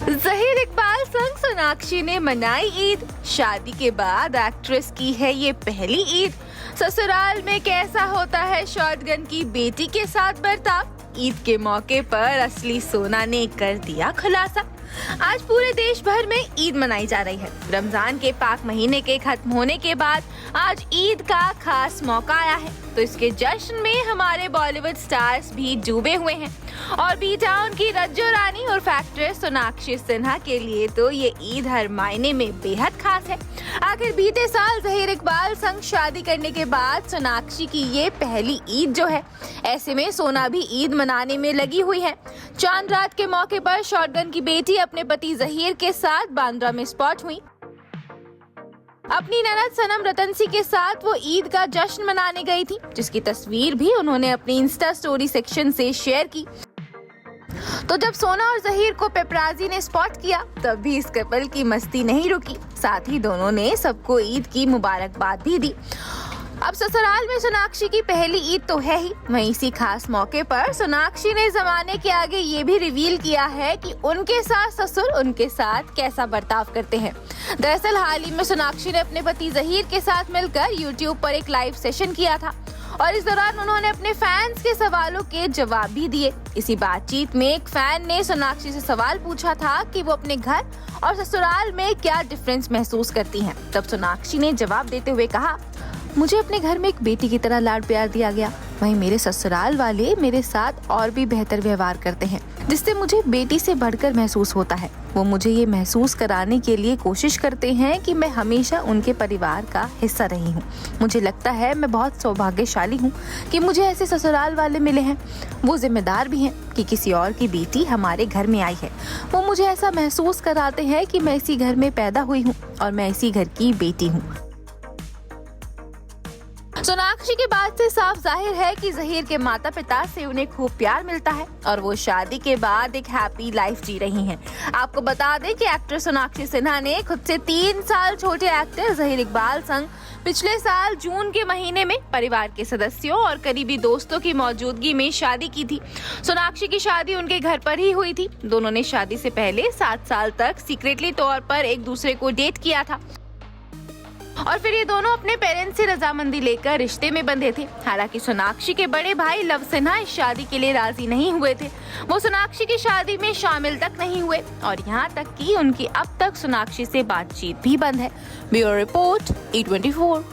ज़हीर इकबाल संग सोनाक्षी ने मनाई ईद। शादी के बाद एक्ट्रेस की है ये पहली ईद। ससुराल में कैसा होता है शॉटगन की बेटी के साथ बर्ताव। ईद के मौके पर असली सोना ने कर दिया खुलासा। आज पूरे देश भर में ईद मनाई जा रही है। रमजान के पाक महीने के खत्म होने के बाद आज ईद का खास मौका आया है, तो इसके जश्न में हमारे बॉलीवुड स्टार्स भी डूबे हुए हैं। और बी टाउन की रज्जो रानी और एक्ट्रेस सोनाक्षी सिन्हा के लिए तो ये ईद हर मायने में बेहद खास है। आखिर बीते साल ज़हीर इकबाल संग शादी करने के बाद सोनाक्षी की ये पहली ईद जो है, ऐसे में सोना भी ईद मनाने में लगी हुई है। चांद रात के मौके पर शॉटगन की बेटी अपने पति ज़हीर के साथ बांद्रा में स्पॉट हुई। अपनी ननद सनम रतन सी के साथ वो ईद का जश्न मनाने गई थी, जिसकी तस्वीर भी उन्होंने अपनी इंस्टा स्टोरी सेक्शन से शेयर की। तो जब सोना और ज़हीर को पेपराजी ने स्पॉट किया, तब भी इस कपल की मस्ती नहीं रुकी। साथ ही दोनों ने सबको ईद की मुबारकबाद भी दी। अब ससुराल में सोनाक्षी की पहली ईद तो है ही, वहीं इसी खास मौके पर सोनाक्षी ने जमाने के आगे ये भी रिवील किया है कि उनके सास ससुर उनके साथ कैसा बर्ताव करते हैं। दरअसल हाल ही में सोनाक्षी ने अपने पति ज़हीर के साथ मिलकर YouTube पर एक लाइव सेशन किया था और इस दौरान उन्होंने अपने फैंस के सवालों के जवाब भी दिए। इसी बातचीत में एक फैन ने सोनाक्षी से सवाल पूछा था कि वो अपने घर और ससुराल में क्या डिफरेंस महसूस करती हैं। तब सोनाक्षी ने जवाब देते हुए कहा, मुझे अपने घर में एक बेटी की तरह लाड प्यार दिया गया, वहीं मेरे ससुराल वाले मेरे साथ और भी बेहतर व्यवहार करते हैं, जिससे मुझे बेटी से बढ़कर महसूस होता है। वो मुझे ये महसूस कराने के लिए कोशिश करते हैं कि मैं हमेशा उनके परिवार का हिस्सा रही हूँ। मुझे लगता है मैं बहुत सौभाग्यशाली हूँ कि मुझे ऐसे ससुराल वाले मिले हैं। वो जिम्मेदार भी हैं कि किसी और की बेटी हमारे घर में आई है। वो मुझे ऐसा महसूस कराते हैं कि मैं इसी घर में पैदा हुई हूँ और मैं इसी घर की बेटी हूँ। सोनाक्षी की बात से साफ जाहिर है कि ज़हीर के माता पिता से उन्हें खूब प्यार मिलता है और वो शादी के बाद एक हैप्पी लाइफ जी रही हैं। आपको बता दें कि एक्ट्रेस सोनाक्षी सिन्हा ने खुद से 3 साल छोटे एक्टर ज़हीर इकबाल संग पिछले साल जून के महीने में परिवार के सदस्यों और करीबी दोस्तों की मौजूदगी में शादी की थी। सोनाक्षी की शादी उनके घर पर ही हुई थी। दोनों ने शादी से पहले 7 साल तक सीक्रेटली तौर पर एक दूसरे को डेट किया था और फिर ये दोनों अपने पेरेंट्स से रजामंदी लेकर रिश्ते में बंधे थे। हालांकि सोनाक्षी के बड़े भाई लव सिन्हा इस शादी के लिए राजी नहीं हुए थे। वो सोनाक्षी की शादी में शामिल तक नहीं हुए और यहाँ तक कि उनकी अब तक सोनाक्षी से बातचीत भी बंद है। Bureau report E24।